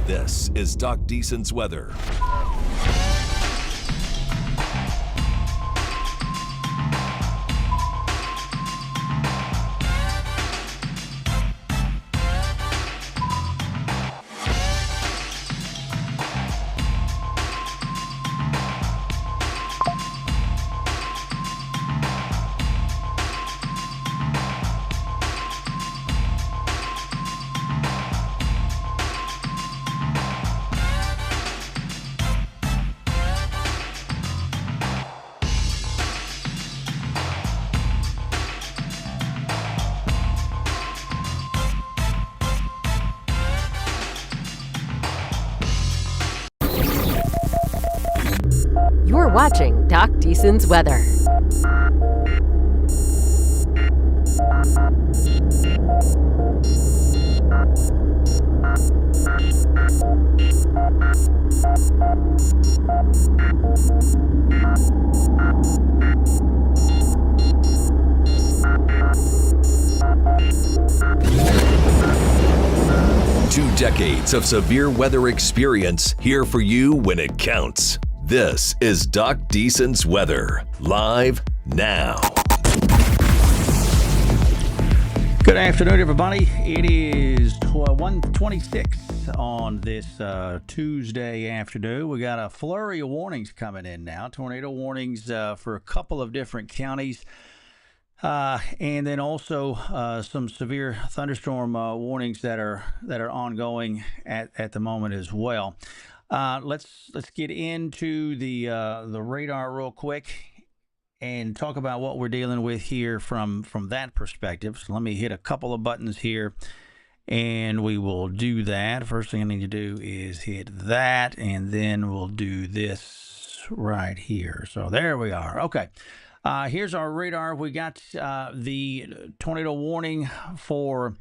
This is Doc Deason's weather. You're watching Doc Deason's weather. 2 decades of severe weather experience here for you when it counts. This is Doc Deason's weather, live now. Good afternoon, everybody. It is 1:26 on this Tuesday afternoon. We got a flurry of warnings coming in now. Tornado warnings for a couple of different counties. And then also some severe thunderstorm warnings that are ongoing at the moment as well. Let's get into the radar real quick and talk about what we're dealing with here from that perspective. So let me hit a couple of buttons here, and we will do that. First thing I need to do is hit that, and then we'll do this right here. So there we are. Okay. Here's our radar. We got the tornado warning for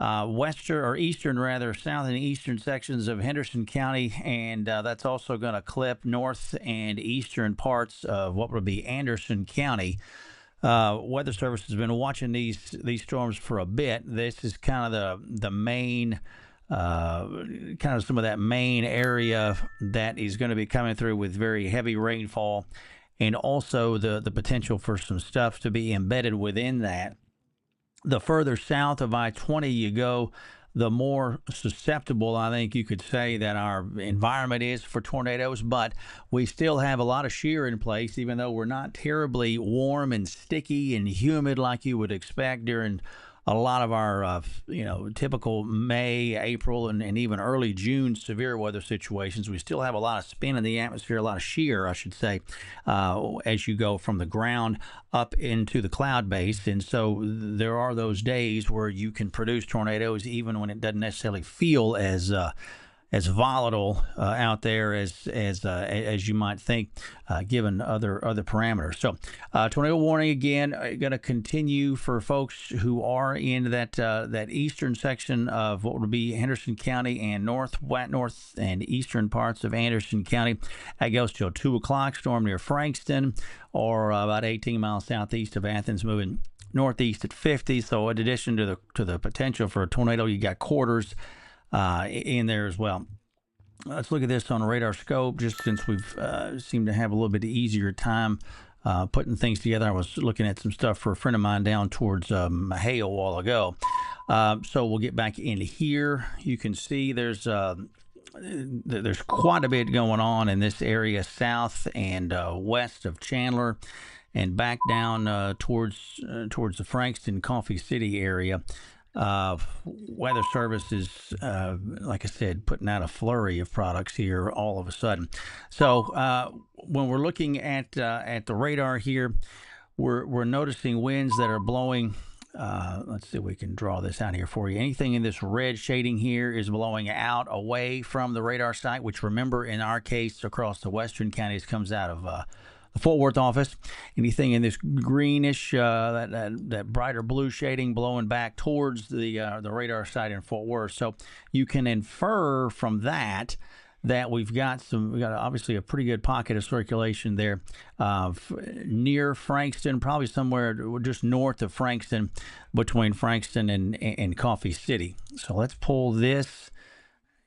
south and eastern sections of Henderson County, and that's also going to clip north and eastern parts of what would be Anderson County. Weather Service has been watching these storms for a bit. This is kind of the main, kind of some of that main area that is going to be coming through with very heavy rainfall, and also the potential for some stuff to be embedded within that. The further south of I-20 you go, the more susceptible I think you could say that our environment is for tornadoes. But we still have a lot of shear in place, even though we're not terribly warm and sticky and humid like you would expect during a lot of our, typical May, April, and even early June severe weather situations. We still have a lot of spin in the atmosphere, a lot of shear, I should say, as you go from the ground up into the cloud base. And so there are those days where you can produce tornadoes even when it doesn't necessarily feel as volatile out there as you might think, given other parameters. So, tornado warning again, going to continue for folks who are in that eastern section of what would be Henderson County and north and eastern parts of Anderson County. That goes till 2 o'clock. Storm near Frankston, or about 18 miles southeast of Athens, moving northeast at 50. So, in addition to the potential for a tornado, you got quarters in there as well. Let's look at this on a radar scope, just since we've seemed to have a little bit easier time putting things together. I was looking at some stuff for a friend of mine down towards Mahale a while ago. So we'll get back in here. You can see there's quite a bit going on in this area south and west of Chandler, and back down towards the Frankston, Coffee City area. Weather Service is, like I said, putting out a flurry of products here all of a sudden. So when we're looking at the radar here, we're noticing winds that are blowing. Let's see if we can draw this out here for you. Anything in this red shading here is blowing out away from the radar site, which, remember, in our case across the western counties comes out of the Fort Worth office. Anything in this greenish, that brighter blue shading blowing back towards the radar site in Fort Worth. So you can infer from that that we got obviously a pretty good pocket of circulation there near Frankston, probably somewhere just north of Frankston, between Frankston and Coffee City. So let's pull this,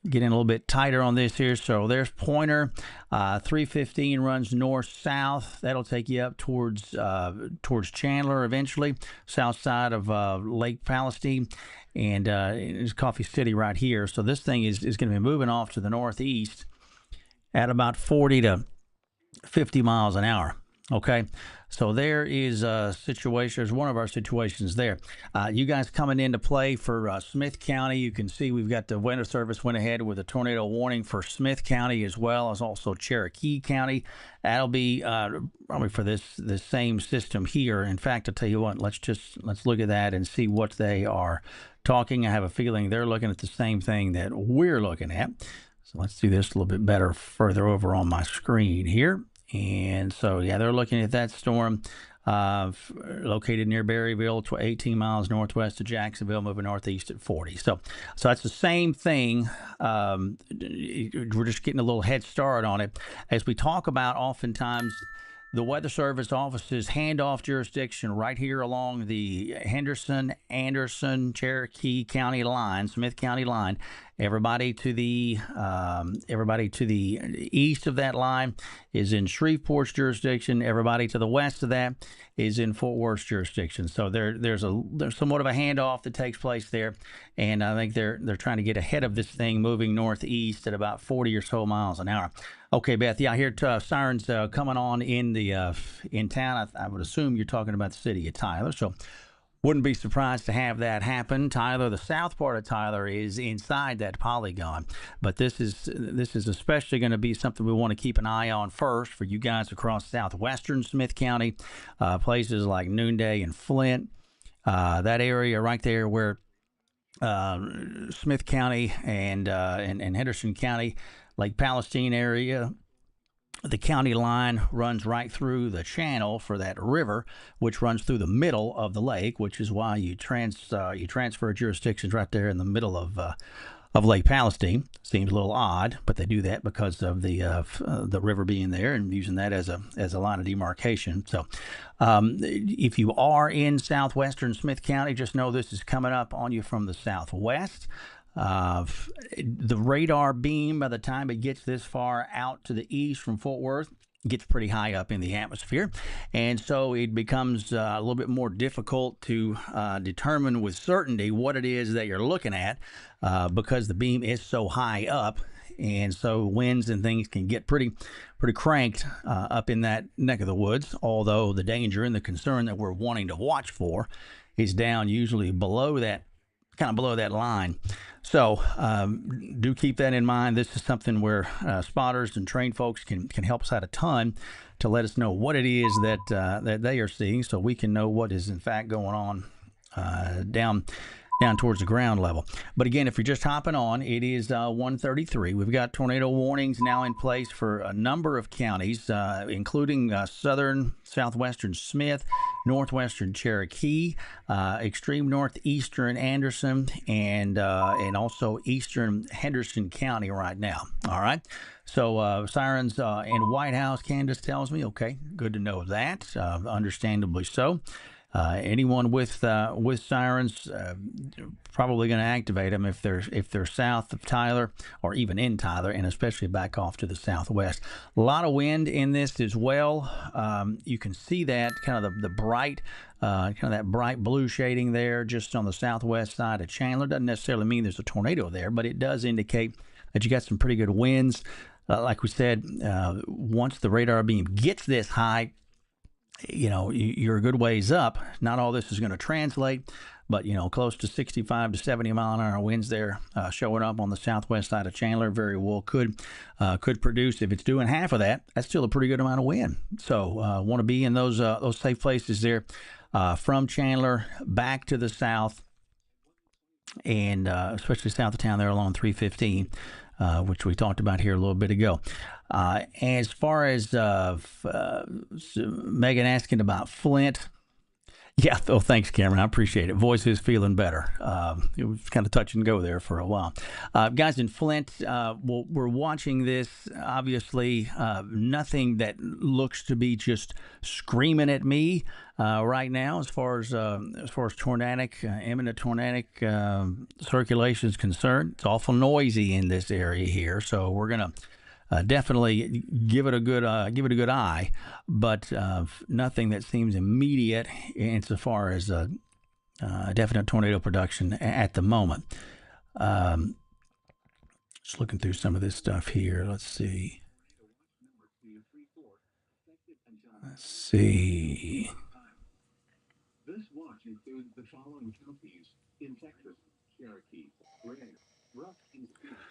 get in a little bit tighter on this here. So there's Pointer. 315 runs north-south. That'll take you up towards Chandler eventually, south side of Lake Palestine. And it's Coffee City right here. So this thing is going to be moving off to the northeast at about 40 to 50 miles an hour. Okay, so there is a situation. There's one of our situations there. You guys coming into play for Smith County. You can see we've got the Weather Service went ahead with a tornado warning for Smith County as well as also Cherokee County. That'll be probably for this same system here. In fact, I'll tell you what. Let's look at that and see what they are talking. I have a feeling they're looking at the same thing that we're looking at. So let's do this a little bit better further over on my screen here. And so, yeah, they're looking at that storm located near Berryville, 18 miles northwest of Jacksonville, moving northeast at 40. So that's the same thing. We're just getting a little head start on it. As we talk about, oftentimes, the Weather Service offices hand off jurisdiction right here along the Henderson, Anderson, Cherokee County line, Smith County line. Everybody to the east of that line is in Shreveport's jurisdiction. Everybody to the west of that is in Fort Worth's jurisdiction. So there's somewhat of a handoff that takes place there, and I think they're trying to get ahead of this thing, moving northeast at about 40 or so miles an hour. Okay, Beth. Yeah, I hear sirens coming on in town. I would assume you're talking about the city of Tyler. So. Wouldn't be surprised to have that happen. Tyler, the south part of Tyler is inside that polygon, but this is especially going to be something we want to keep an eye on first for you guys across southwestern Smith County, places like Noonday and Flint, that area right there where Smith County and Henderson County, Lake Palestine area. The county line runs right through the channel for that river, which runs through the middle of the lake, which is why you transfer jurisdictions right there in the middle of Lake Palestine. Seems a little odd, but they do that because of the river being there and using that as a line of demarcation. So, if you are in southwestern Smith County, just know this is coming up on you from the southwest. The radar beam, by the time it gets this far out to the east from Fort Worth, gets pretty high up in the atmosphere, and so it becomes a little bit more difficult to determine with certainty what it is that you're looking at because the beam is so high up, and so winds and things can get pretty cranked up in that neck of the woods, although the danger and the concern that we're wanting to watch for is down usually below that line. So do keep that in mind. This is something where spotters and trained folks can help us out a ton to let us know what it is that they are seeing, so we can know what is in fact going on down towards the ground level. But again, if you're just hopping on, it is 1:33. We've got tornado warnings now in place for a number of counties, including southwestern Smith, northwestern Cherokee, extreme northeastern Anderson, and also eastern Henderson County right now. All right. So sirens in White House, Candace tells me. Okay, good to know that. Understandably so. Anyone with sirens probably going to activate them if they're south of Tyler or even in Tyler, and especially back off to the southwest. A lot of wind in this as well. You can see that kind of the bright, that bright blue shading there just on the southwest side of Chandler. Doesn't necessarily mean there's a tornado there, but it does indicate that you got some pretty good winds. Like we said, once the radar beam gets this high, you're a good ways up. Not all this is going to translate, but, close to 65 to 70 mile an hour winds there showing up on the southwest side of Chandler very well could produce. If it's doing half of that, that's still a pretty good amount of wind. So want to be in those safe places there from Chandler back to the south, and especially south of town there along 315. Which we talked about here a little bit ago. As far as Megan asking about Flint, Yeah, oh, thanks, Cameron. I appreciate it. Voice is feeling better. It was kind of touch and go there for a while. Guys in Flint, we're watching this. Obviously, nothing that looks to be just screaming at me right now, as far as tornadic, imminent tornadic circulation is concerned. It's awful noisy in this area here, so we're gonna. Definitely give it a good eye, but nothing that seems immediate insofar as definite tornado production at the moment. Just looking through some of this stuff here. Let's see. This watch includes the following counties in Texas: Cherokee, Grant, Rusk, and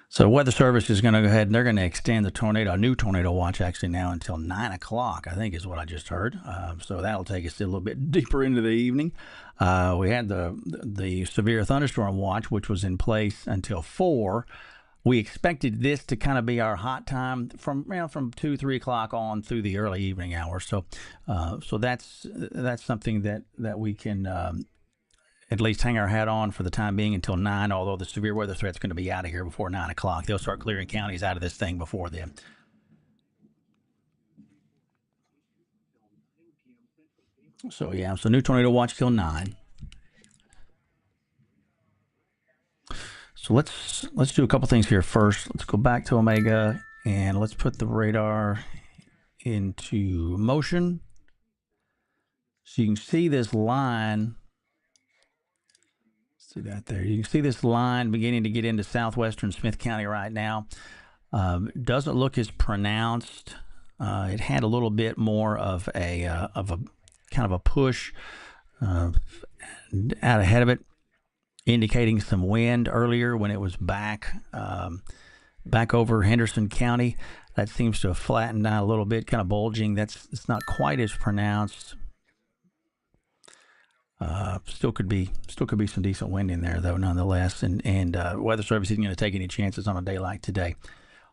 so Weather Service is going to go ahead and they're going to extend a new tornado watch actually now until 9 o'clock, I think is what I just heard. So that'll take us a little bit deeper into the evening. We had the severe thunderstorm watch, which was in place until 4. We expected this to kind of be our hot time from 2, 3 o'clock on through the early evening hours. So that's something that we can at least hang our hat on for the time being until 9, although the severe weather threat's going to be out of here before 9 o'clock. They'll start clearing counties out of this thing before then. So new tornado watch till 9. So let's do a couple things here first. Let's go back to Omega and let's put the radar into motion. So you can see this line. See that there. You can see this line beginning to get into southwestern Smith County right now. Doesn't look as pronounced. It had a little bit more of a kind of a push out ahead of it, indicating some wind earlier when it was back over Henderson County. That seems to have flattened out a little bit, kind of bulging. It's not quite as pronounced. Still could be some decent wind in there though, nonetheless. And Weather Service isn't going to take any chances on a day like today.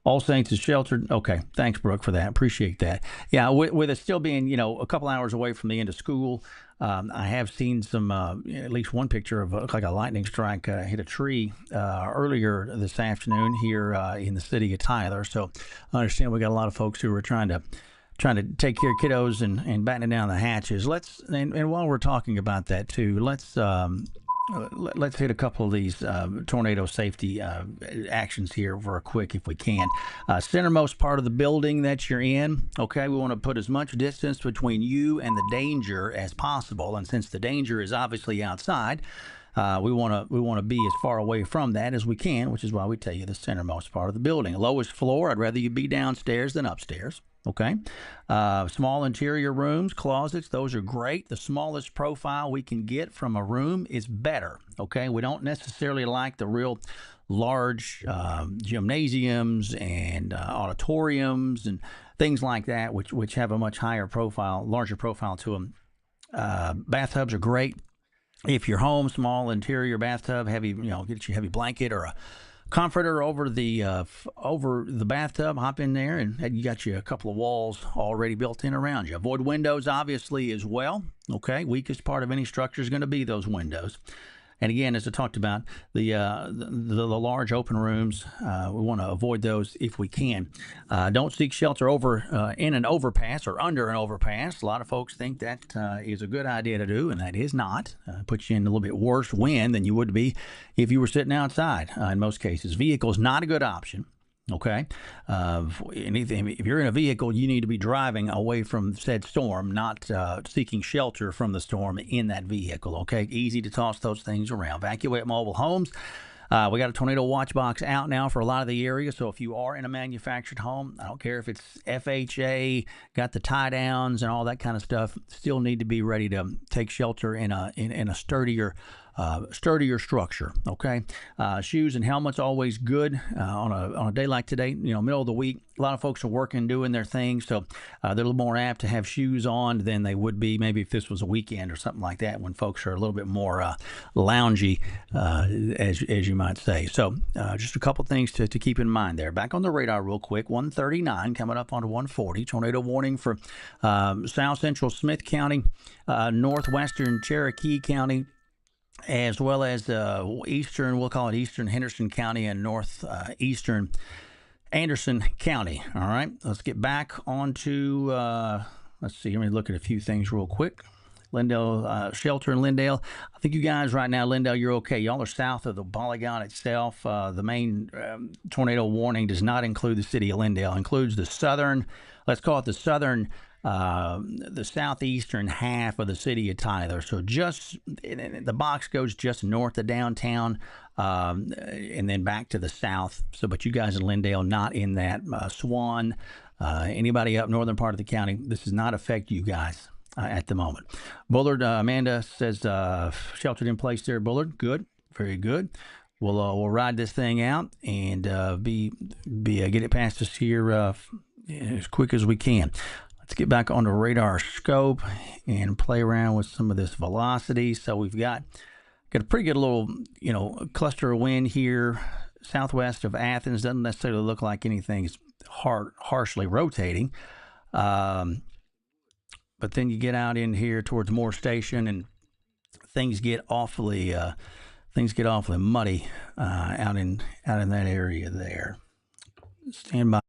All Saints is sheltered. Okay, thanks, Brooke, for that. Appreciate that. Yeah, with it still being a couple hours away from the end of school, I have seen some at least one picture of like a lightning strike hit a tree earlier this afternoon here in the city of Tyler. So I understand we got a lot of folks who are trying to take care of kiddos and battening down the hatches. And while we're talking about that too, let's hit a couple of these tornado safety actions here for quick if we can. Centermost part of the building that you're in, okay, we want to put as much distance between you and the danger as possible. And since the danger is obviously outside, we want to be as far away from that as we can, which is why we tell you the centermost part of the building. Lowest floor, I'd rather you be downstairs than upstairs. Okay. Small interior rooms, closets, those are great. The smallest profile we can get from a room is better. Okay. We don't necessarily like the real large gymnasiums and auditoriums and things like that, which have a much higher profile, larger profile to them. Bathtubs are great. If you're home, small interior bathtub, heavy, get you a heavy blanket or a comforter over the bathtub, hop in there, and you got you a couple of walls already built in around you. Avoid windows, obviously, as well. Okay, weakest part of any structure is going to be those windows. And again, as I talked about, the large open rooms, we want to avoid those if we can. Don't seek shelter over in an overpass or under an overpass. A lot of folks think that is a good idea to do, and that is not. Puts you in a little bit worse wind than you would be if you were sitting outside. In most cases, vehicle is not a good option. Okay, if you're in a vehicle, you need to be driving away from said storm, not seeking shelter from the storm in that vehicle. Okay, easy to toss those things around. Evacuate mobile homes. We got a tornado watch box out now for a lot of the area. So if you are in a manufactured home, I don't care if it's FHA, got the tie downs and all that kind of stuff, still need to be ready to take shelter in a sturdier sturdier structure. Okay, shoes and helmets always good on a day like today. Middle of the week, a lot of folks are working, doing their thing, so they're a little more apt to have shoes on than they would be maybe if this was a weekend or something like that, when folks are a little bit more loungy, as you might say. So just a couple things to keep in mind there. Back on the radar real quick, 139 coming up onto 140. Tornado warning for south central Smith County, northwestern Cherokee County, as well as eastern, we'll call it eastern Henderson County, and northeastern Anderson County. All right, let's get back onto, let's see, let me look at a few things real quick. Lindale, shelter in Lindale. I think you guys right now, Lindale, you're okay. Y'all are south of the polygon itself. The main tornado warning does not include the city of Lindale. It includes the southern, let's call it the southern, the southeastern half of the city of Tyler. So just, the box goes just north of downtown, and then back to the south. So, but you guys in Lindale, not in that. Swan, anybody up northern part of the county, this does not affect you guys at the moment. Bullard, Amanda says sheltered in place there. Bullard, good, very good. We'll ride this thing out and get it past us here as quick as we can. Let's get back on the radar scope and play around with some of this velocity. So we've got a pretty good little cluster of wind here southwest of Athens. Doesn't necessarily look like anything's harshly rotating. But then you get out in here towards Moore Station, and things get awfully muddy out in that area there. Stand by.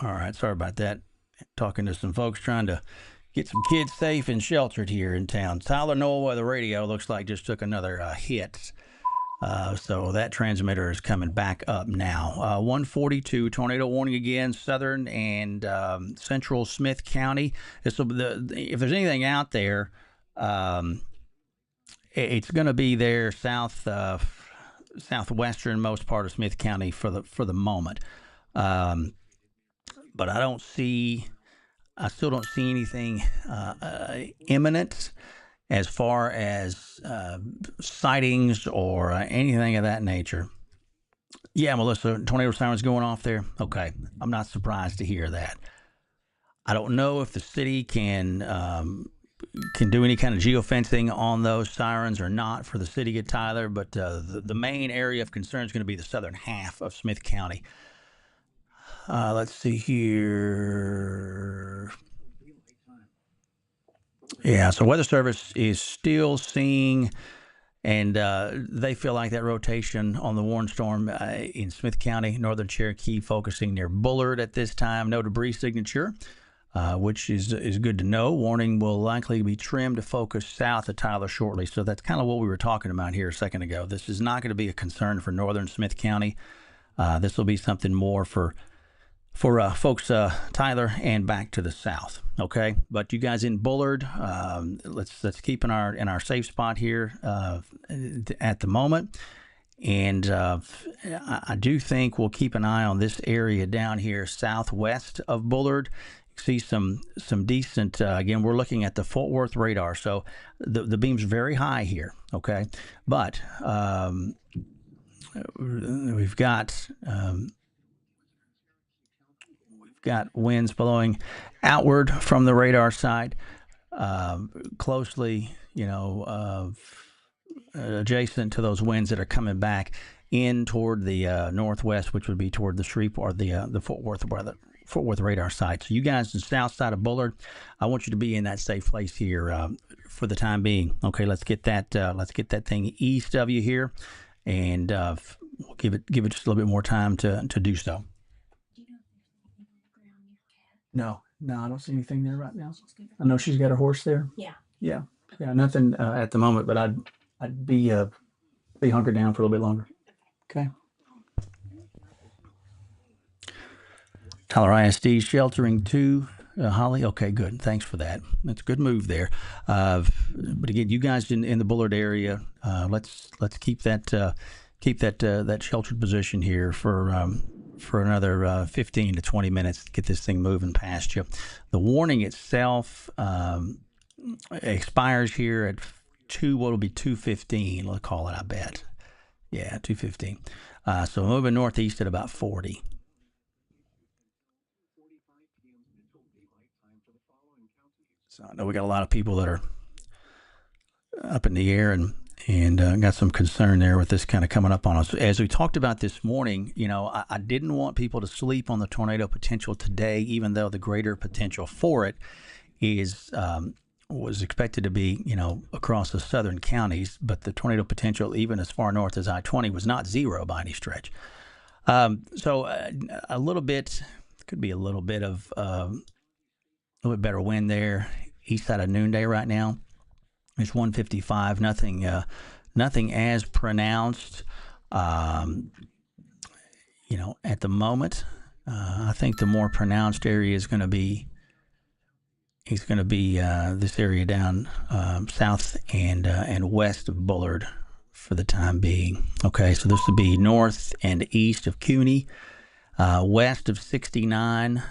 All right, sorry about that. Talking to some folks trying to get some kids safe and sheltered here in town. Tyler NOAA Weather Radio looks like just took another hit. So that transmitter is coming back up now. 142, tornado warning again, southern and central Smith County. If there's anything out there, it's going to be there southwesternmost part of Smith County for the moment. But I still don't see anything imminent as far as sightings or anything of that nature. Yeah, Melissa, tornado sirens going off there. Okay, I'm not surprised to hear that. I don't know if the city can do any kind of geofencing on those sirens or not for the city of Tyler, but the main area of concern is going to be the southern half of Smith County. Let's see here. Yeah, so Weather Service is still seeing, and they feel like that rotation on the warning storm in Smith County, northern Cherokee, focusing near Bullard at this time. No debris signature, which is good to know. Warning will likely be trimmed to focus south of Tyler shortly. So that's kind of what we were talking about here a second ago. This is not going to be a concern for northern Smith County. This will be something more for folks Tyler and back to the south. Okay, but you guys in Bullard, let's keep in our safe spot here at the moment, and I do think we'll keep an eye on this area down here southwest of Bullard. See some decent. Again, we're looking at the Fort Worth radar, so the beam's very high here. Okay, but we've got winds blowing outward from the radar side, closely, adjacent to those winds that are coming back in toward the northwest, which would be toward the Shreveport, the Fort Worth radar site. So you guys in the south side of Bullard, I want you to be in that safe place here for the time being. Okay, let's get that thing east of you here, and we'll give it just a little bit more time to do so. No, I don't see anything there right now. I know she's got her horse there. Yeah, nothing at the moment, but I'd be hunkered down for a little bit longer. Okay. Tyler ISD sheltering to Holly. Okay, good. Thanks for that. That's a good move there. But again, you guys in the Bullard area, let's keep that sheltered position here for another 15 to 20 minutes to get this thing moving past you. The warning itself expires here at what will be 2:15. Let's call it. I bet. Yeah, 2:15. So moving northeast at about 40. So I know we got a lot of people that are up in the air and got some concern there with this kind of coming up on us. As we talked about this morning, I didn't want people to sleep on the tornado potential today, even though the greater potential for it was expected to be, across the southern counties, but the tornado potential, even as far north as I-20, was not zero by any stretch. So a little bit, could be a little bit of a little bit better wind there, east side of Noonday right now. It's 155, nothing as pronounced, at the moment. I think the more pronounced area is going to be this area down south and west of Bullard for the time being. Okay, so this would be north and east of CUNY, west of 69.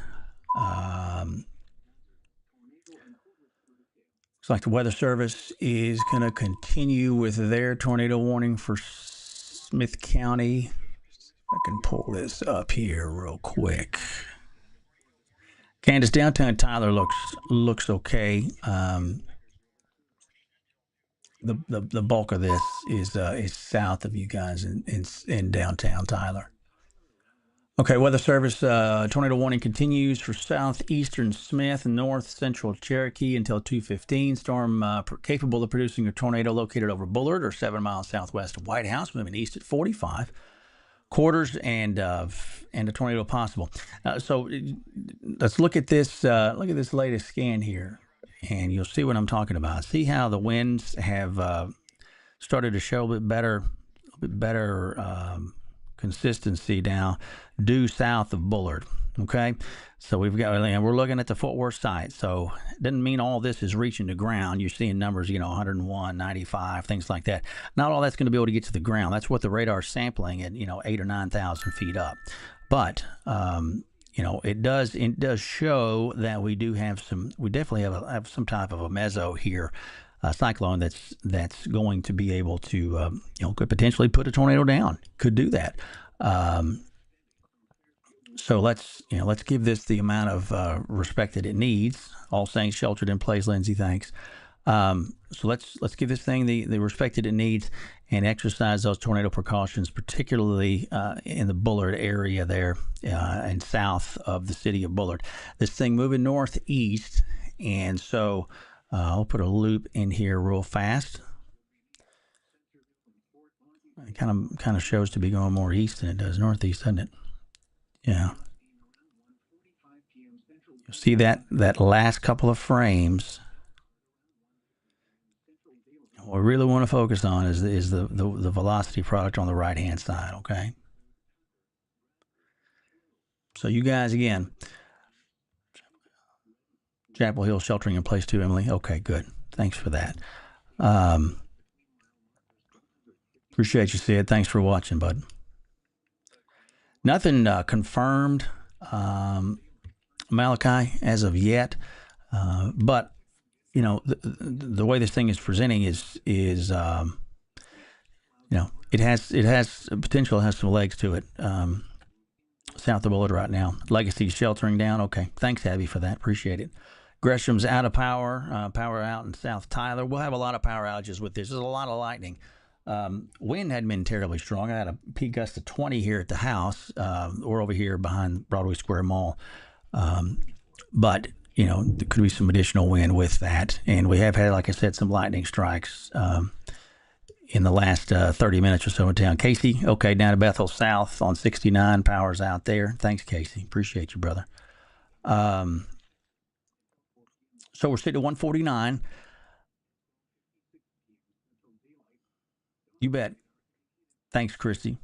Looks like the Weather Service is going to continue with their tornado warning for Smith County. I can pull this up here real quick. Candace, downtown Tyler looks okay. The bulk of this is south of you guys in downtown Tyler. Okay, Weather Service tornado warning continues for southeastern Smith and north central Cherokee until 2:15. Storm capable of producing a tornado located over Bullard or 7 miles southwest of White House, moving east at 45 quarters and a tornado possible. So let's look at this. Look at this latest scan here, and you'll see what I'm talking about. See how the winds have started to show a bit better consistency now due south of Bullard. Okay, so we've got, and we're looking at the Fort Worth site, so it doesn't mean all this is reaching the ground. You're seeing numbers, 101, 95, things like that. Not all that's going to be able to get to the ground. That's what the radar's sampling at 8,000 or 9,000 feet up. But it does show that we definitely have some type of a meso here, a cyclone that's going to be able to could potentially put a tornado down. Could do that. So let's give this the amount of respect that it needs. All saying sheltered in place, Lindsay. Thanks. So let's give this thing the respect that it needs and exercise those tornado precautions, particularly in the Bullard area there and south of the city of Bullard. This thing moving northeast, and so I'll put a loop in here real fast. It kind of shows to be going more east than it does northeast, doesn't it? Yeah. You'll see that last couple of frames. What we really want to focus on is the velocity product on the right-hand side, okay? So you guys, again, Chapel Hill sheltering in place too, Emily. Okay, good. Thanks for that. Appreciate you, Sid. Thanks for watching, bud. Nothing confirmed, Malachi, as of yet. But the way this thing is presenting is it has potential, has some legs to it. South of Bullard right now. Legacy sheltering down. Okay, thanks, Abby, for that. Appreciate it. Gresham's out of power. Power out in South Tyler. We'll have a lot of power outages with this. There's a lot of lightning. Wind hadn't been terribly strong. I had a peak gust of 20 here at the house. We're over here behind Broadway Square Mall. But, there could be some additional wind with that. And we have had, like I said, some lightning strikes in the last 30 minutes or so in town. Casey, okay, down to Bethel South on 69. Power's out there. Thanks, Casey. Appreciate you, brother. So we're sitting at 149. You bet. Thanks, Christy.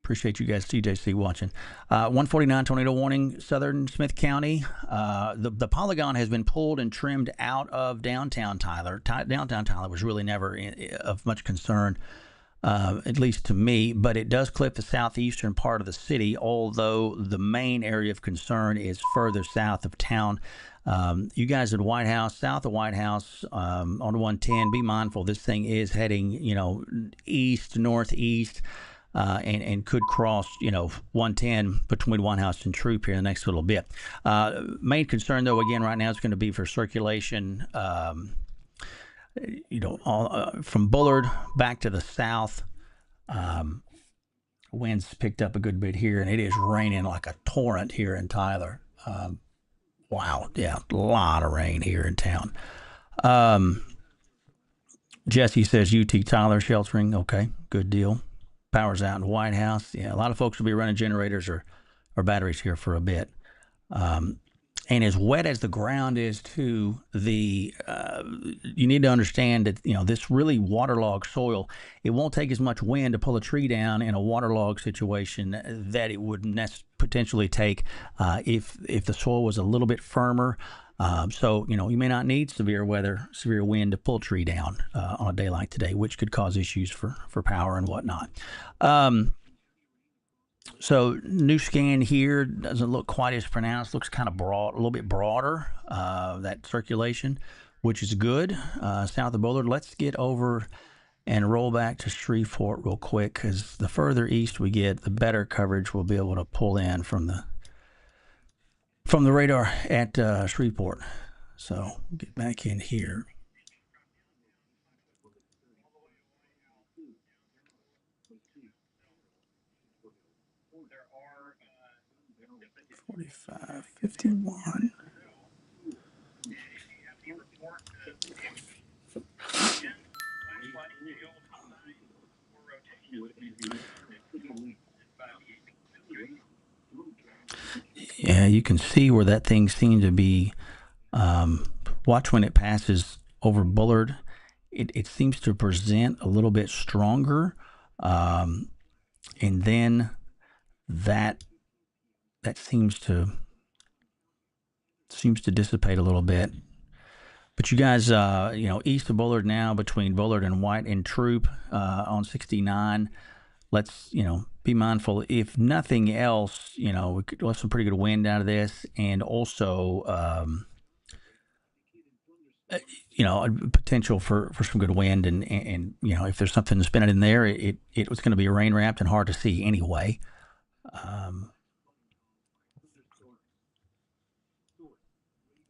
Appreciate you guys, TJC, watching. 149 tornado warning, southern Smith County. The polygon has been pulled and trimmed out of downtown Tyler. Downtown Tyler was really never of much concern, at least to me, but it does clip the southeastern part of the city, although the main area of concern is further south of town. You guys at White House, south of White House, on 110, be mindful. This thing is heading, east, northeast. And could cross, 110 between White House and Troop here in the next little bit. Main concern, though, again, right now is going to be for circulation, from Bullard back to the south. Winds picked up a good bit here, and it is raining like a torrent here in Tyler. Wow, yeah, a lot of rain here in town. Jesse says UT Tyler sheltering. Okay, good deal. Power's out in the White House. Yeah, a lot of folks will be running generators or batteries here for a bit. And as wet as the ground is, too, you need to understand that this really waterlogged soil. It won't take as much wind to pull a tree down in a waterlogged situation that it would potentially take if the soil was a little bit firmer. So you may not need severe wind to pull a tree down on a day like today, which could cause issues for power and whatnot. So new scan here doesn't look quite as pronounced. Looks kind of broad, a little bit broader, that circulation, which is good. South of Bullard. Let's get over and roll back to Shreveport real quick, because the further east we get, the better coverage we'll be able to pull in from the radar at Shreveport. So get back in here. $45.51. Yeah, you can see where that thing seems to be. Watch when it passes over Bullard. It seems to present a little bit stronger, and then that seems to dissipate a little bit. But you guys, east of Bullard now, between Bullard and White and Troop on 69. Let's, be mindful. If nothing else, we could let some pretty good wind out of this, and also, potential for some good wind, and if there's something spinning in there, it was going to be rain wrapped and hard to see anyway.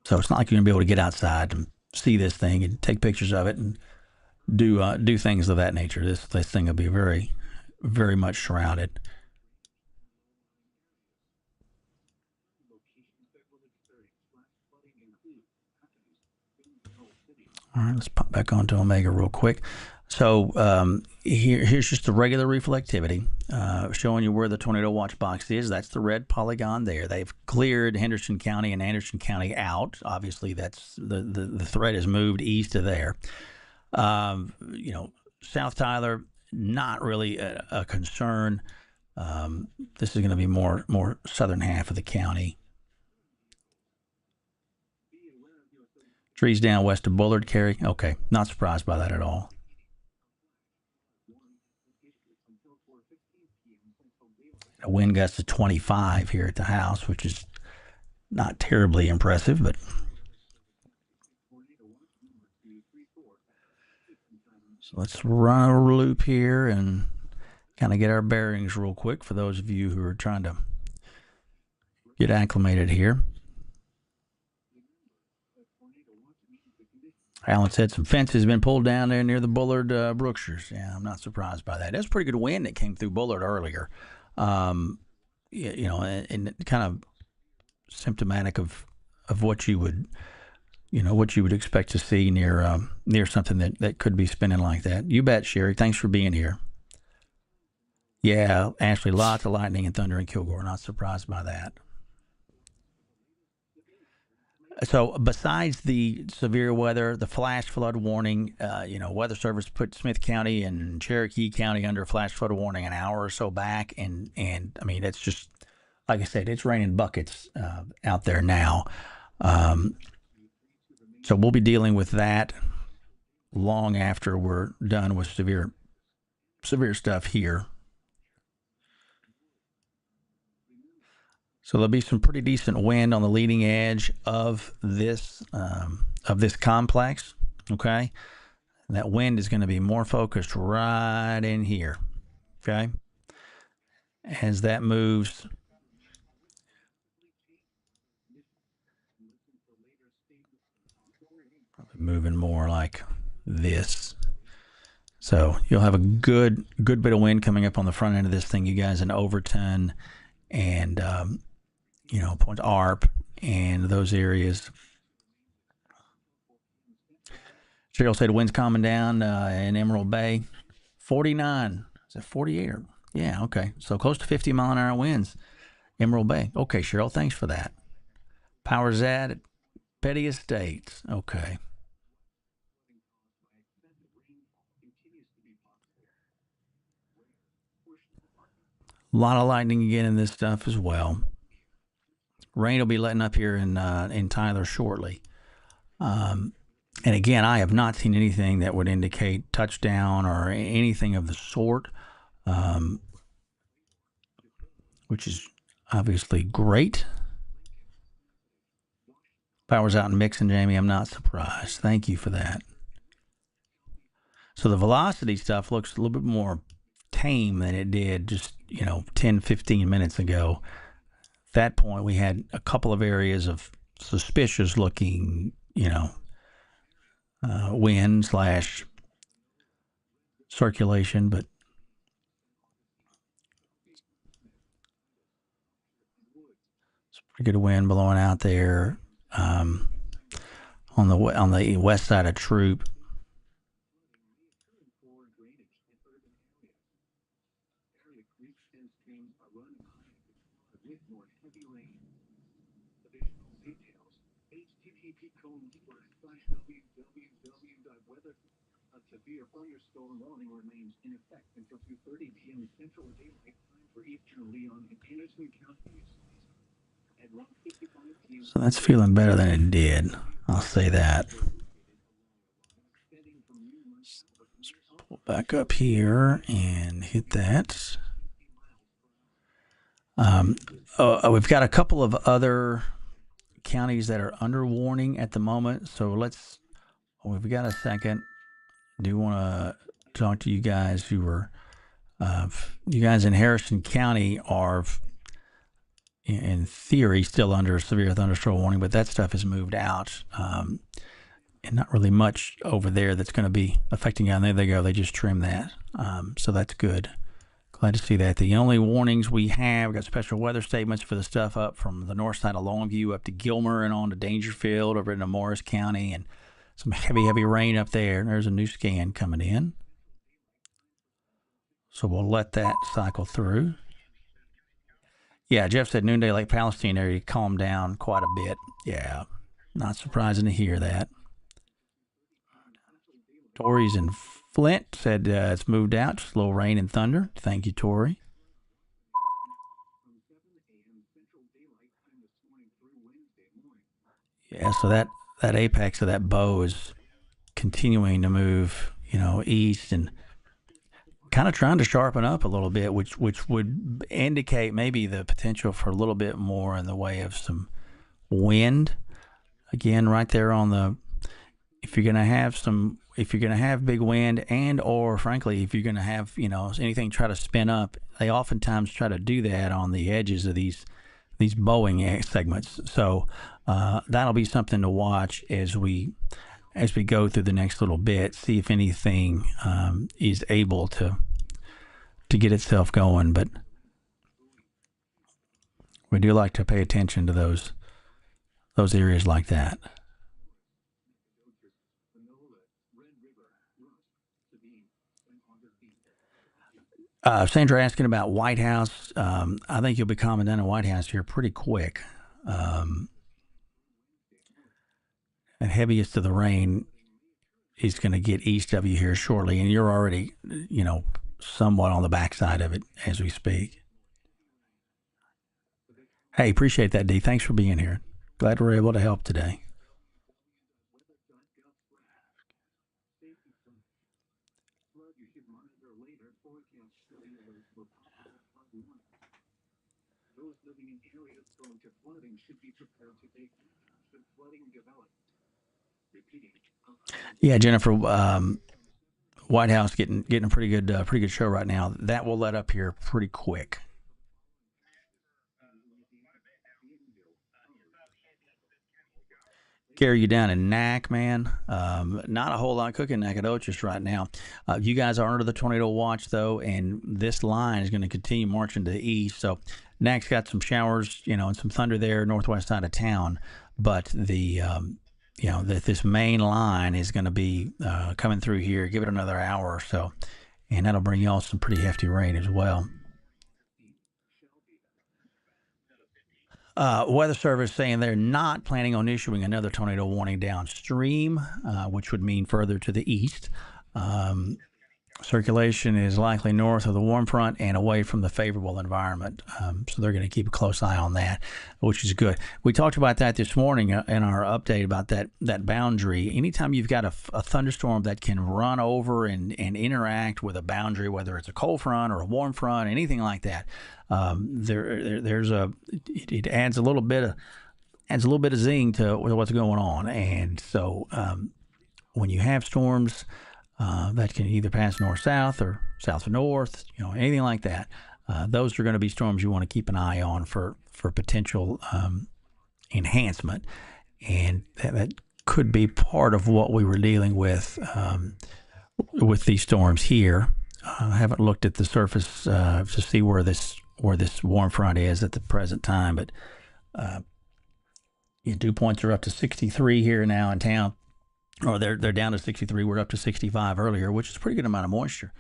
So it's not like you're gonna be able to get outside and see this thing and take pictures of it and do things of that nature. This thing will be very, very much shrouded. All right, let's pop back onto Omega real quick. So here's just the regular reflectivity, showing you where the tornado watch box is. That's the red polygon there. They've cleared Henderson County and Anderson County out. Obviously, that's the threat has moved east of there. South Tyler, not really a concern. This is going to be more southern half of the county. Trees down west of Bullard, Carrie. Okay, not surprised by that at all. A wind gust of 25 here at the house, which is not terribly impressive, but so let's run a loop here and kind of get our bearings real quick for those of you who are trying to get acclimated here. Alan said some fences have been pulled down there near the Bullard Brookshires. Yeah, I'm not surprised by that. That's pretty good wind that came through Bullard earlier. And kind of symptomatic of what you would expect to see near something that could be spinning like that. You bet, Sherry. Thanks for being here. Yeah, Ashley, lots of lightning and thunder in Kilgore. Not surprised by that. So besides the severe weather, the flash flood warning, Weather Service put Smith County and Cherokee County under flash flood warning an hour or so back, and I mean it's just like I said, it's raining buckets out there now. So we'll be dealing with that long after we're done with severe stuff here. So there'll be some pretty decent wind on the leading edge of this complex. Okay, and that wind is going to be more focused right in here. Okay, as that moves. Probably moving more like this. So you'll have a good bit of wind coming up on the front end of this thing, you guys, in Overton and Point Arp and those areas. Cheryl said wind's calming down in Emerald Bay. 49. Is it 48? Yeah, okay. So close to 50 mile an hour winds. Emerald Bay. Okay, Cheryl, thanks for that. Power's at Petty Estates. Okay. A lot of lightning again in this stuff as well. Rain will be letting up here in Tyler shortly. And again, I have not seen anything that would indicate touchdown or anything of the sort, which is obviously great. Power's out in Mixon, Jamie. I'm not surprised. Thank you for that. So the velocity stuff looks a little bit more tame than it did just 10, 15 minutes ago. At that point, we had a couple of areas of suspicious looking, wind / circulation, but it's pretty good wind blowing out there on the west side of Troop. Severe thunderstorm warning remains in effect until 2:30 p.m. Central Daylight Time for eastern Leon and Anderson counties. At around 55 p.m. So that's feeling better than it did. I'll say that. Let's pull back up here and hit that. We've got a couple of other counties that are under warning at the moment. So we've got a second. I do want to talk to you guys who are, you guys in Harrison County are, in theory, still under severe thunderstorm warning, but that stuff has moved out, and not really much over there that's going to be affecting you. There they go. They just trimmed that, so that's good. Glad to see that. The only warnings we have, got special weather statements for the stuff up from the north side of Longview up to Gilmer and on to Dangerfield over into Morris County, and some heavy rain up there. There's a new scan coming in. So we'll let that cycle through. Yeah, Jeff said noonday Lake Palestine area calmed down quite a bit. Yeah, not surprising to hear that. Tori's in Flint said it's moved out. Just a little rain and thunder. Thank you, Tori. Yeah, so that apex of that bow is continuing to move, east and kind of trying to sharpen up a little bit, which would indicate maybe the potential for a little bit more in the way of some wind. Again, right there on if you're going to have big wind and or frankly, if you're going to have, anything try to spin up, they oftentimes try to do that on the edges of these bowing segments. So that'll be something to watch as we go through the next little bit, see if anything is able to get itself going. But we do like to pay attention to those areas like that. Sandra asking about White House. I think you'll be calming down in White House here pretty quick. and heaviest of the rain is going to get east of you here shortly, and you're already, somewhat on the backside of it as we speak. Hey, appreciate that, D. Thanks for being here. Glad we're able to help today. Those living in areas prone to flooding should be prepared today should flooding develop. Repeating. Yeah, Jennifer, White House getting a pretty good show right now. That will let up here pretty quick. Gary, you down in Nac, man? Not a whole lot cooking in Nacogdoches right now. You guys are under the tornado watch, though, and this line is going to continue marching to the east. So Nac's got some showers, and some thunder there, northwest side of town. But this main line is going to be coming through here. Give it another hour or so, and that'll bring y'all some pretty hefty rain as well. Weather Service saying they're not planning on issuing another tornado warning downstream, which would mean further to the east. Circulation is likely north of the warm front and away from the favorable environment. So they're going to keep a close eye on that, which is good. We talked about that this morning in our update about that boundary. Anytime you've got a thunderstorm that can run over and interact with a boundary, whether it's a cold front or a warm front, anything like that, it adds a little bit of zing to what's going on. And so when you have storms that can either pass north-south or south-north, anything like that, those are going to be storms you want to keep an eye on for potential enhancement. And that could be part of what we were dealing with these storms here. I haven't looked at the surface to see where this warm front is at the present time, but dew points are up to 63 here now in town. Or they're down to 63. We're up to 65 earlier, which is a pretty good amount of moisture.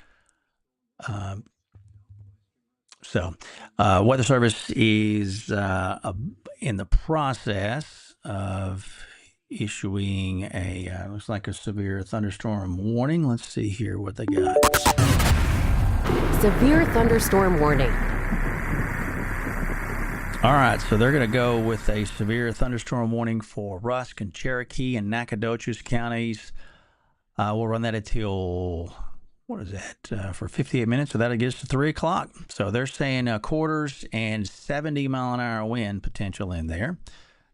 Weather Service is in the process of issuing looks like a severe thunderstorm warning. Let's see here what they got. Severe thunderstorm warning. All right, so they're going to go with a severe thunderstorm warning for Rusk and Cherokee and Nacogdoches counties. We'll run that until, for 58 minutes, so that'll get us to 3 o'clock. So they're saying quarters and 70-mile-an-hour wind potential in there.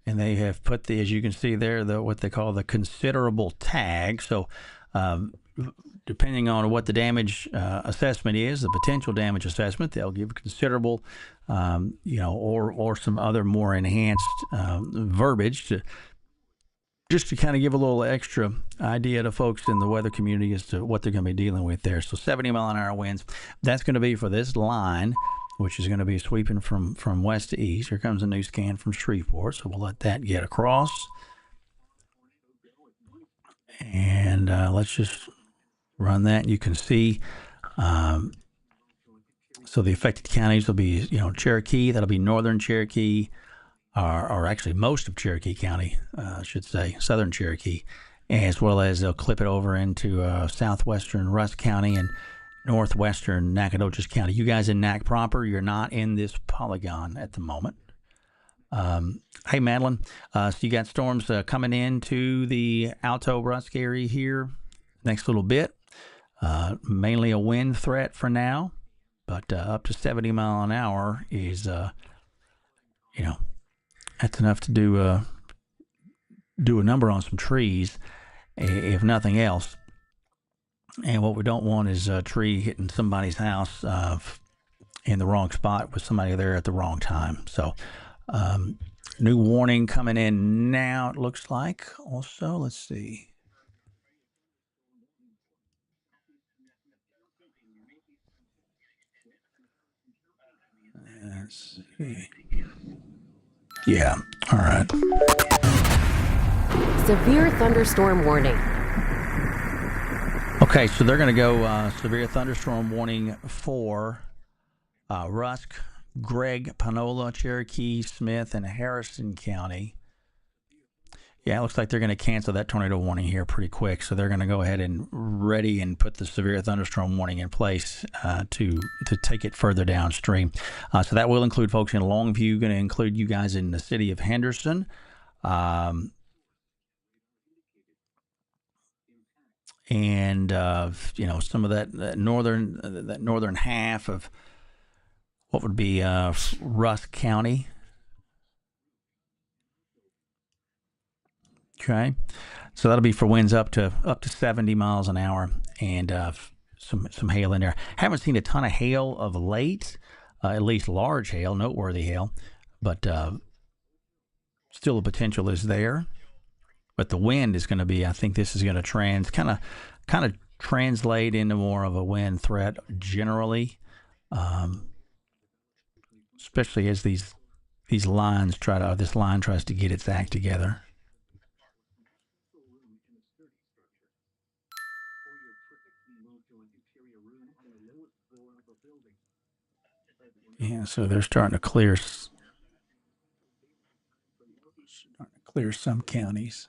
And they have put as you can see there, what they call the considerable tag. So depending on what the damage assessment is, the potential damage assessment, they'll give considerable, or some other more enhanced verbiage to kind of give a little extra idea to folks in the weather community as to what they're going to be dealing with there. So 70-mile-an-hour winds, that's going to be for this line, which is going to be sweeping from west to east. Here comes a new scan from Shreveport, so we'll let that get across. And let's just run that. You can see, so the affected counties will be, Cherokee, that'll be northern Cherokee, or actually most of Cherokee County, I should say, southern Cherokee, as well as they'll clip it over into southwestern Rusk County and northwestern Nacogdoches County. You guys in Nac proper, you're not in this polygon at the moment. Hey, Madeline, so you got storms coming into the Alto Rusk area here next little bit. Mainly a wind threat for now, but up to 70 mile an hour is, that's enough to do a number on some trees, if nothing else. And what we don't want is a tree hitting somebody's house in the wrong spot with somebody there at the wrong time. So new warning coming in now, it looks like. Also, let's see. Let's see. Yeah, all right. Severe thunderstorm warning. Okay, so they're going to go severe thunderstorm warning for Rusk, Gregg, Panola, Cherokee, Smith, and Harrison County. Yeah, it looks like they're going to cancel that tornado warning here pretty quick. So they're going to go ahead and ready and put the severe thunderstorm warning in place to take it further downstream. So that will include folks in Longview, going to include you guys in the city of Henderson. And some of that northern half of what would be Rusk County. Okay, so that'll be for winds up to 70 miles an hour and some hail in there. Haven't seen a ton of hail of late, at least large hail, noteworthy hail, but still the potential is there. But the wind is going to be, I think this is going to kind of translate into more of a wind threat generally, especially as this line tries to get its act together. Yeah, so they're starting to clear some counties.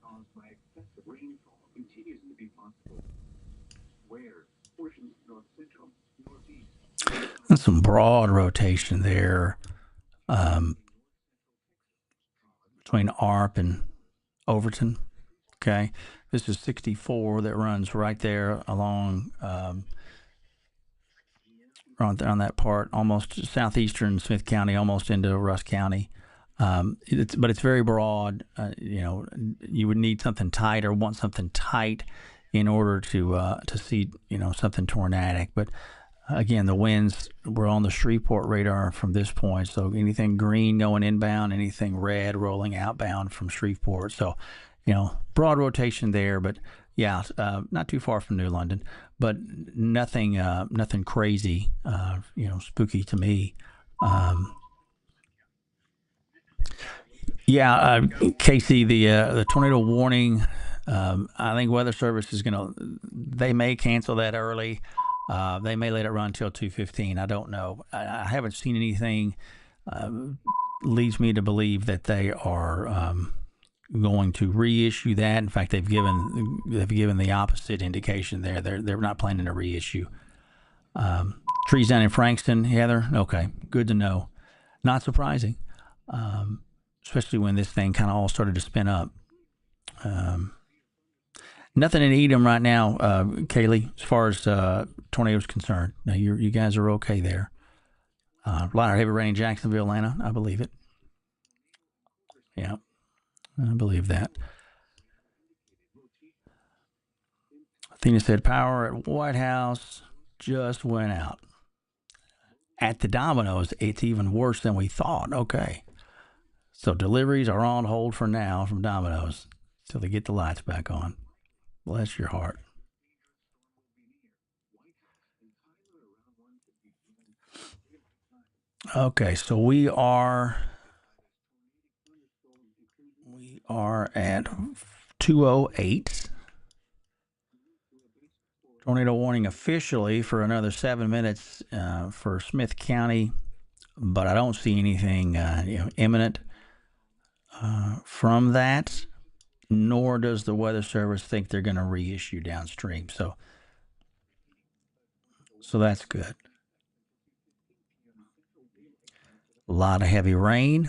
Caused by excessive rainfall continues to be possible. Where portions of north central, northeast. That's some broad rotation there between ARP and Overton. Okay, this is 64 that runs right there along on that part, almost southeastern Smith County, almost into Rusk County. But it's very broad. You would need something tight or want something tight in order to see something tornadic. But again, the winds were on the Shreveport radar from this point. So anything green going inbound, anything red rolling outbound from Shreveport. So broad rotation there. But yeah, not too far from New London, but nothing crazy. Spooky to me. Yeah, Casey, the tornado warning, I think Weather Service is they may cancel that early. They may let it run until 2:15. I don't know. I haven't seen anything leads me to believe that they are going to reissue that. In fact, they've given the opposite indication there. They're not planning to reissue. Trees down in Frankston, Heather. Okay, good to know. Not surprising. Especially when this thing kind of all started to spin up. Nothing in Edom right now, Kaylee, as far as tornadoes concerned. Now, you guys are okay there. A lot of heavy rain in Jacksonville, Atlanta. I believe it. Yeah, I believe that. Athena said power at White House just went out. At the Domino's, it's even worse than we thought. Okay. So deliveries are on hold for now from Domino's till they get the lights back on. Bless your heart. Okay, so we are at 2:08. Tornado warning officially for another 7 minutes for Smith County, but I don't see anything imminent from that, nor does the Weather Service think they're going to reissue downstream. So that's good. A lot of heavy rain.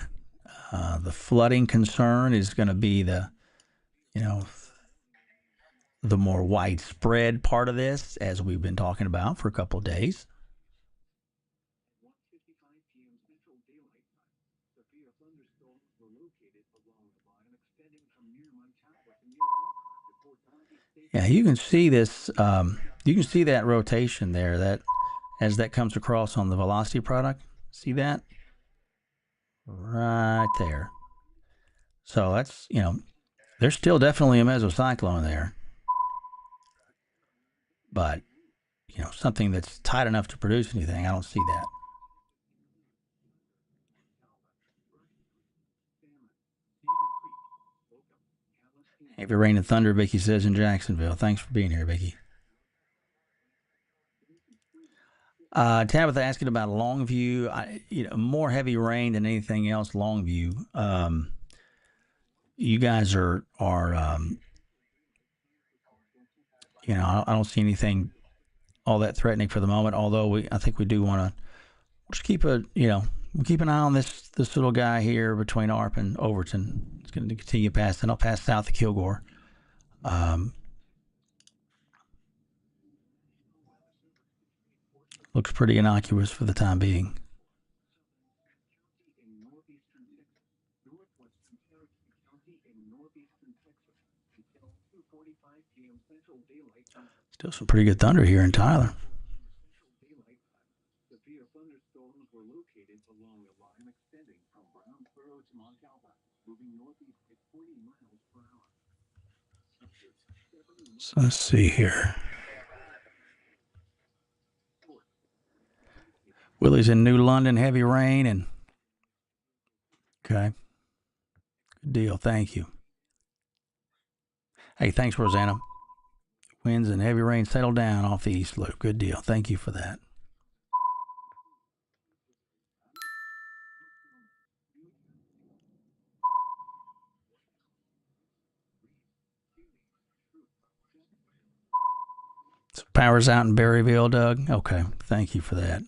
The flooding concern is going to be the more widespread part of this, as we've been talking about for a couple of days. Yeah, you can see this. You can see that rotation there. That as that comes across on the velocity product. See that? Right there. So that's there's still definitely a mesocyclone there, but something that's tight enough to produce anything. I don't see that. Heavy rain and thunder, Vicky says in Jacksonville. Thanks for being here, Vicky. Tabitha asking about Longview. More heavy rain than anything else. Longview. You guys are. I don't see anything all that threatening for the moment. Although I think we do want to just keep an eye on this little guy here between Arp and Overton. It's going to continue past south of Kilgore. Looks pretty innocuous for the time being. Still some pretty good thunder here in Tyler. Severe thunderstorms were located along the line extending from Brownsboro to Montalba, moving northeast at 40 miles per hour. So let's see here. Willie's in New London, heavy rain, and okay. Good deal. Thank you. Hey, thanks, Rosanna. Winds and heavy rain settle down off the East Loop. Good deal. Thank you for that. So power's out in Berryville, Doug. Okay. Thank you for that.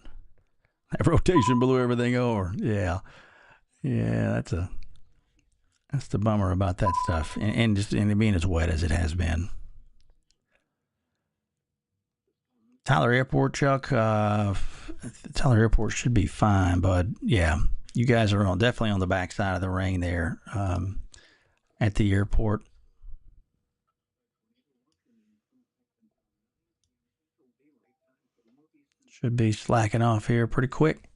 That rotation blew everything over. Yeah. That's the bummer about that stuff. And it being as wet as it has been. Tyler Airport, Chuck. Tyler Airport should be fine, but yeah, you guys are definitely on the backside of the rain there at the airport. Should be slacking off here pretty quick.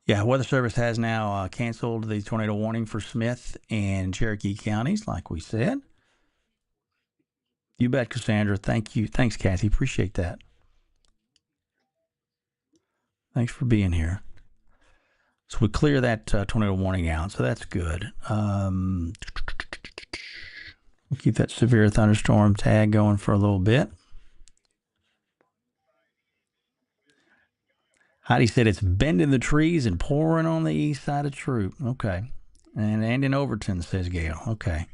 Yeah, Weather Service has now canceled the tornado warning for Smith and Cherokee counties, like we said. You bet, Cassandra. Thank you. Thanks, Kathy. Appreciate that. Thanks for being here. So we clear that tornado warning out, so that's good. We'll keep that severe thunderstorm tag going for a little bit. Heidi said it's bending the trees and pouring on the east side of Troop. Okay. And in Overton, says Gail. Okay.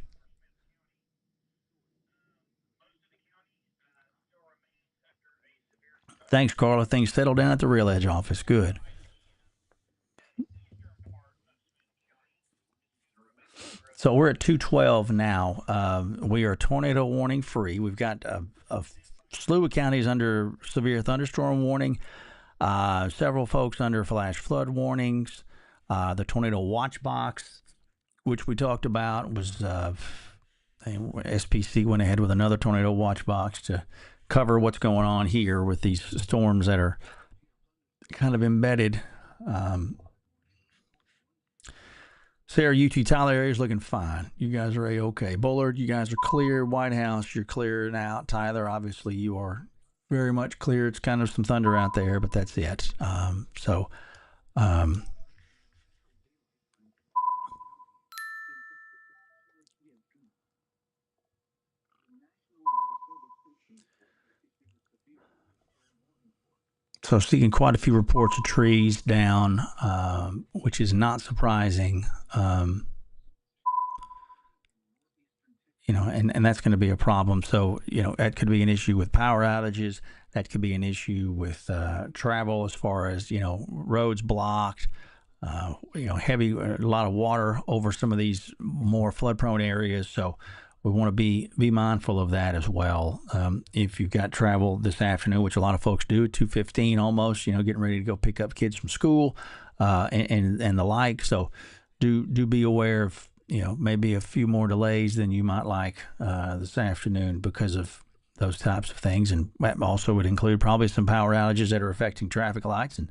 Thanks, Carla. Things settled down at the Real Edge office. Good. So we're at 212 now. We are tornado warning free. We've got a slew of counties under severe thunderstorm warning. Several folks under flash flood warnings. The tornado watch box, which we talked about, was SPC went ahead with another tornado watch box to cover what's going on here with these storms that are kind of embedded. Sarah, UT Tyler area is looking fine. You guys are A-okay. Bullard, you guys are clear. White House, you're clearing out. Tyler, obviously, you are very much clear. It's kind of some thunder out there, but that's it. So seeing quite a few reports of trees down, which is not surprising. And that's going to be a problem. So, that could be an issue with power outages. That could be an issue with travel as far as, roads blocked, a lot of water over some of these more flood-prone areas. So we want to be mindful of that as well. If you've got travel this afternoon, which a lot of folks do, 2:15 almost, getting ready to go pick up kids from school and the like. So do be aware of, maybe a few more delays than you might like this afternoon because of those types of things. And that also would include probably some power outages that are affecting traffic lights and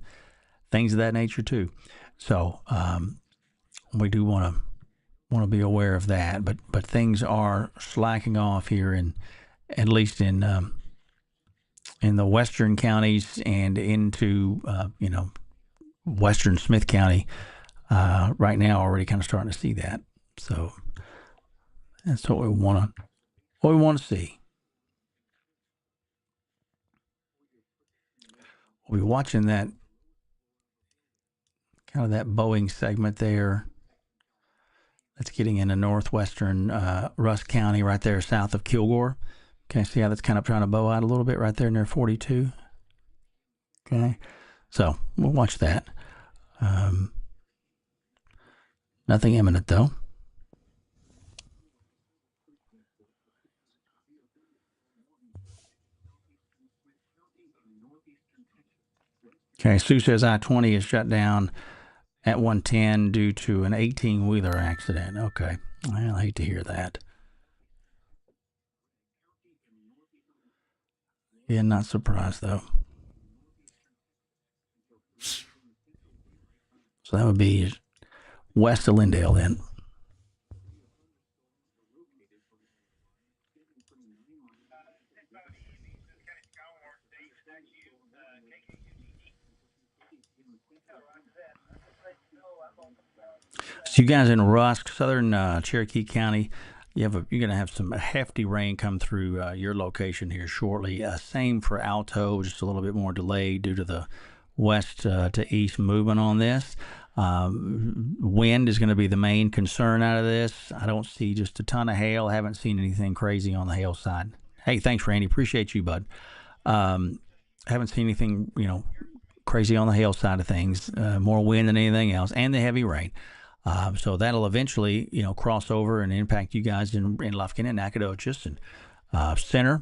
things of that nature too. So we do want to be aware of that. But things are slacking off here, at least in in the western counties and into western Smith County. Right now, already kind of starting to see that. So that's what we want to see. We'll be watching that kind of that Boeing segment there. That's getting into northwestern Russ County, right there south of Kilgore. Okay, see how that's kind of trying to bow out a little bit right there near 42. Okay, so we'll watch that. Nothing imminent though. Okay, Sue says I-20 is shut down at 110 due to an 18-wheeler accident. Okay, well, I hate to hear that. Yeah, not surprised though. So that would be west of Lindale then. So you guys in Rusk, southern Cherokee County, you're going to have some hefty rain come through your location here shortly. Same for Alto, just a little bit more delayed due to the west to east movement on this. Wind is going to be the main concern out of this. I don't see just a ton of hail. I haven't seen anything crazy on the hail side. Hey, thanks, Randy. Appreciate you, bud. Haven't seen anything, crazy on the hail side of things. More wind than anything else, and the heavy rain. So that'll eventually, cross over and impact you guys in Lufkin and Nacogdoches and Center.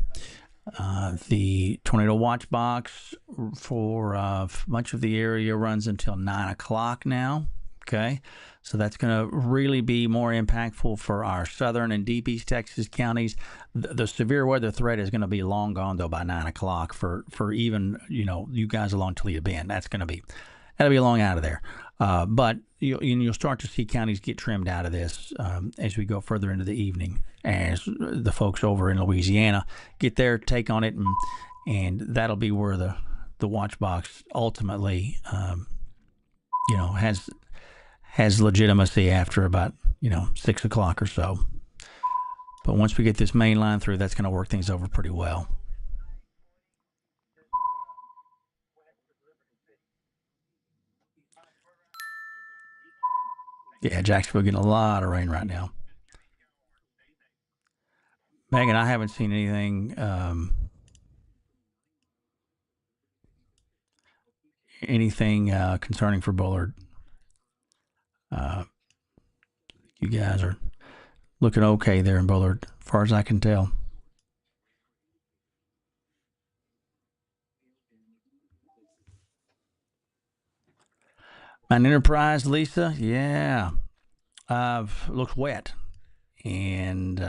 The tornado watch box for much of the area runs until 9 o'clock now. Okay, so that's going to really be more impactful for our southern and deep East Texas counties. The severe weather threat is going to be long gone though by 9 o'clock for even you guys along Toledo Bend. That'll be long out of there. But you'll start to see counties get trimmed out of this as we go further into the evening, as the folks over in Louisiana get their take on it, and that'll be where the watch box ultimately, has legitimacy after about 6 o'clock or so. But once we get this main line through, that's going to work things over pretty well. Yeah, Jacksonville getting a lot of rain right now. Megan, I haven't seen anything concerning for Bullard. You guys are looking okay there in Bullard, as far as I can tell. Mount Enterprise, Lisa, yeah, looks wet, and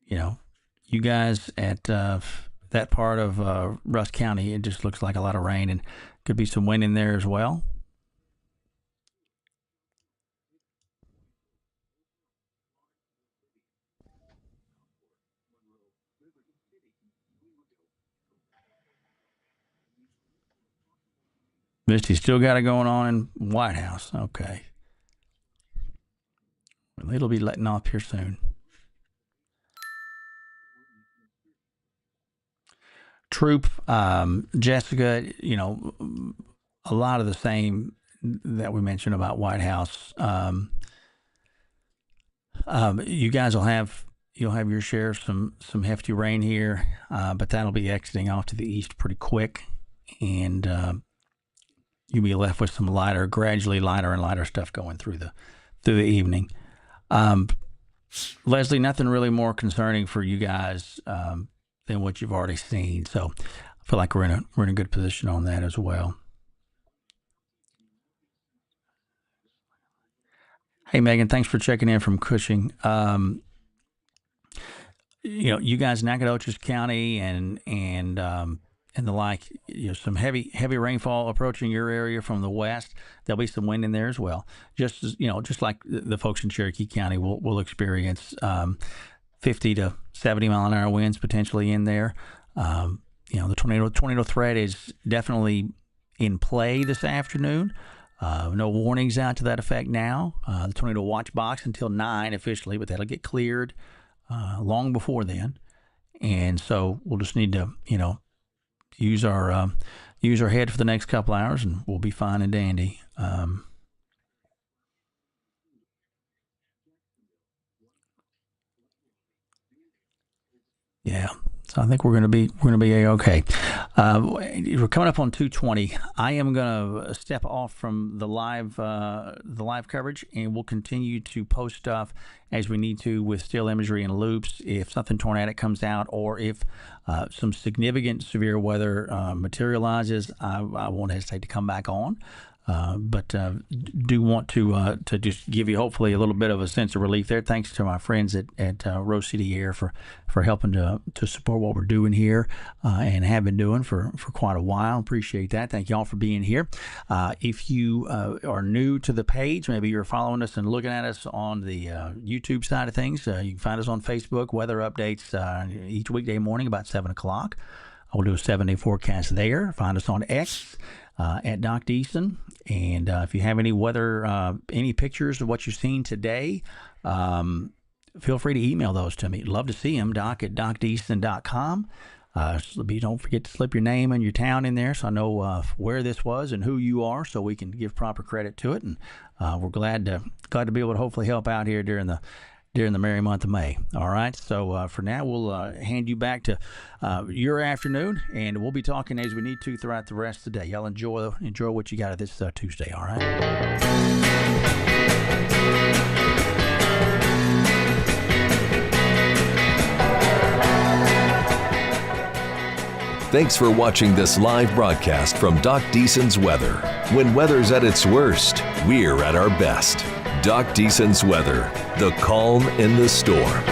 you guys at that part of Russ County, it just looks like a lot of rain, and could be some wind in there as well. Misty still got it going on in White House. Okay. Well, it'll be letting off here soon. Troop, Jessica, a lot of the same that we mentioned about White House. You guys you'll have your share of some hefty rain here, but that'll be exiting off to the east pretty quick, and you'll be left with some gradually lighter and lighter stuff going through the evening. Leslie, nothing really more concerning for you guys than what you've already seen. So I feel like we're in a good position on that as well. Hey Megan, thanks for checking in from Cushing. You guys in Nacogdoches County and the like, some heavy rainfall approaching your area from the west. There'll be some wind in there as well. Just like the folks in Cherokee County will experience 50 to 70 mile an hour winds potentially in there. The tornado threat is definitely in play this afternoon. No warnings out to that effect now. The tornado watch box until 9 officially, but that'll get cleared long before then. And so we'll just need to, use our head for the next couple hours, and we'll be fine and dandy. Yeah. So I think we're gonna be okay. We're coming up on 2:20. I am gonna step off from the live coverage, and we'll continue to post stuff as we need to with still imagery and loops. If something tornadic comes out, or if some significant severe weather materializes, I won't hesitate to come back on. But do want to just give you hopefully a little bit of a sense of relief there. Thanks to my friends at Rose City Air for helping to support what we're doing here and have been doing for quite a while. Appreciate that. Thank you all for being here. If you are new to the page, maybe you're following us and looking at us on the YouTube side of things, you can find us on Facebook. Weather updates each weekday morning about 7 o'clock. We'll do a 7-day forecast there. Find us on X at Doc Deason. And if you have any weather, any pictures of what you've seen today, feel free to email those to me. Love to see them, doc@docdeason.com. Don't forget to slip your name and your town in there so I know where this was and who you are, so we can give proper credit to it. And we're glad to be able to hopefully help out here during the merry month of May. All right. So for now, we'll hand you back to your afternoon, and we'll be talking as we need to throughout the rest of the day. Y'all enjoy what you got of this Tuesday. All right. Thanks for watching this live broadcast from Doc Deason's Weather. When weather's at its worst, we're at our best. Doc Deason's Weather, the calm in the storm.